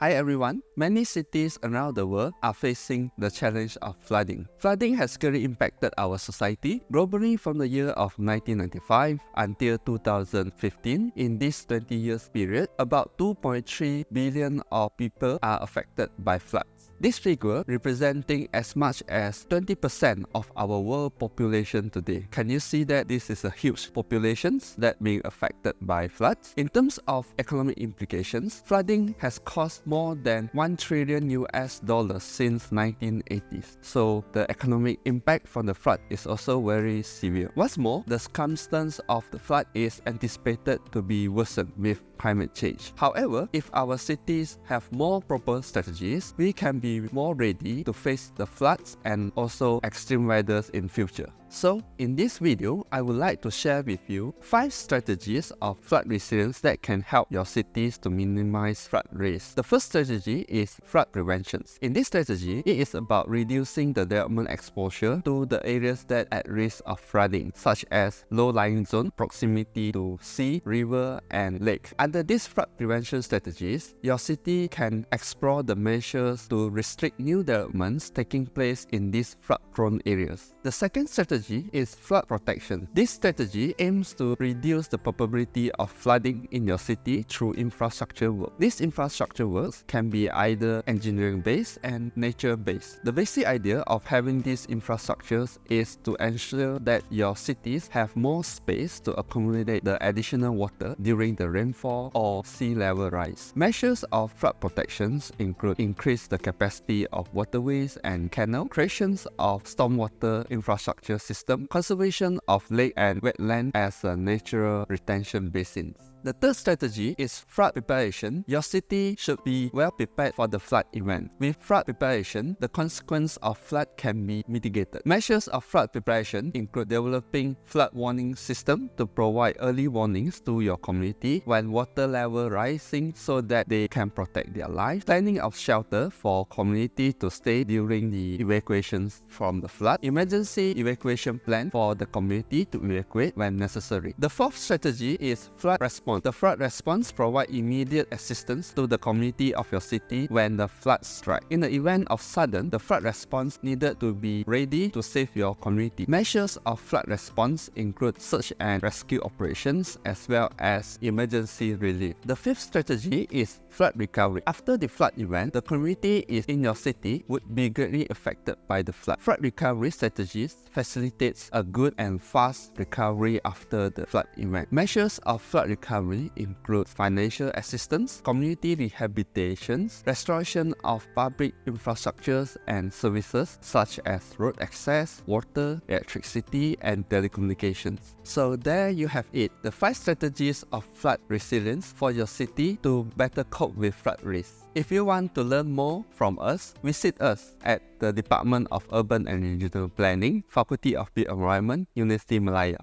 Hi everyone. Many cities around the world are facing the challenge of flooding. Flooding has greatly impacted our society. Globally, from the year of 1995 until 2015, in this 20 years period, about 2.3 billion of people are affected by floods. This figure representing as much as 20% of our world population today. Can you see that this is a huge population that being affected by floods? In terms of economic implications, flooding has cost more than $1 trillion since 1980s. So the economic impact from the flood is also very severe. What's more, the circumstance of the flood is anticipated to be worsened with climate change. However, if our cities have more proper strategies, we can be more ready to face the floods and also extreme weathers in future. So, in this video, I would like to share with you 5 strategies of flood resilience that can help your cities to minimize flood risk. The first strategy is flood prevention. In this strategy, it is about reducing the development exposure to the areas that are at risk of flooding, such as low-lying zone, proximity to sea, river, and lake. Under these flood prevention strategies, your city can explore the measures to restrict new developments taking place in these flood-prone areas. The second strategy is flood protection. This strategy aims to reduce the probability of flooding in your city through infrastructure work. These infrastructure works can be either engineering-based and nature-based. The basic idea of having these infrastructures is to ensure that your cities have more space to accommodate the additional water during the rainfall or sea level rise. Measures of flood protections include increase the capacity of waterways and canal, creations of stormwater infrastructure system, conservation of lake and wetland as a natural retention basins. The third strategy is flood preparation. Your city should be well prepared for the flood event. With flood preparation, the consequence of flood can be mitigated. Measures of flood preparation include developing flood warning system to provide early warnings to your community when water level rising so that they can protect their life. Planning of shelter for community to stay during the evacuations from the flood. Emergency evacuation plan for the community to evacuate when necessary. The fourth strategy is flood response. The flood response provides immediate assistance to the community of your city when the floods strike. In the event of sudden, the flood response needed to be ready to save your community. Measures of flood response include search and rescue operations as well as emergency relief. The fifth strategy is flood recovery. After the flood event, the community in your city would be greatly affected by the flood. Flood recovery strategies facilitates a good and fast recovery after the flood event. Measures of flood recovery include financial assistance, community rehabilitation, restoration of public infrastructures and services such as road access, water, electricity, and telecommunications. So there you have it, the 5 strategies of flood resilience for your city to better cope with flood risk. If you want to learn more from us, visit us at the Department of Urban and Regional Planning, Faculty of Built Environment, University Malaya.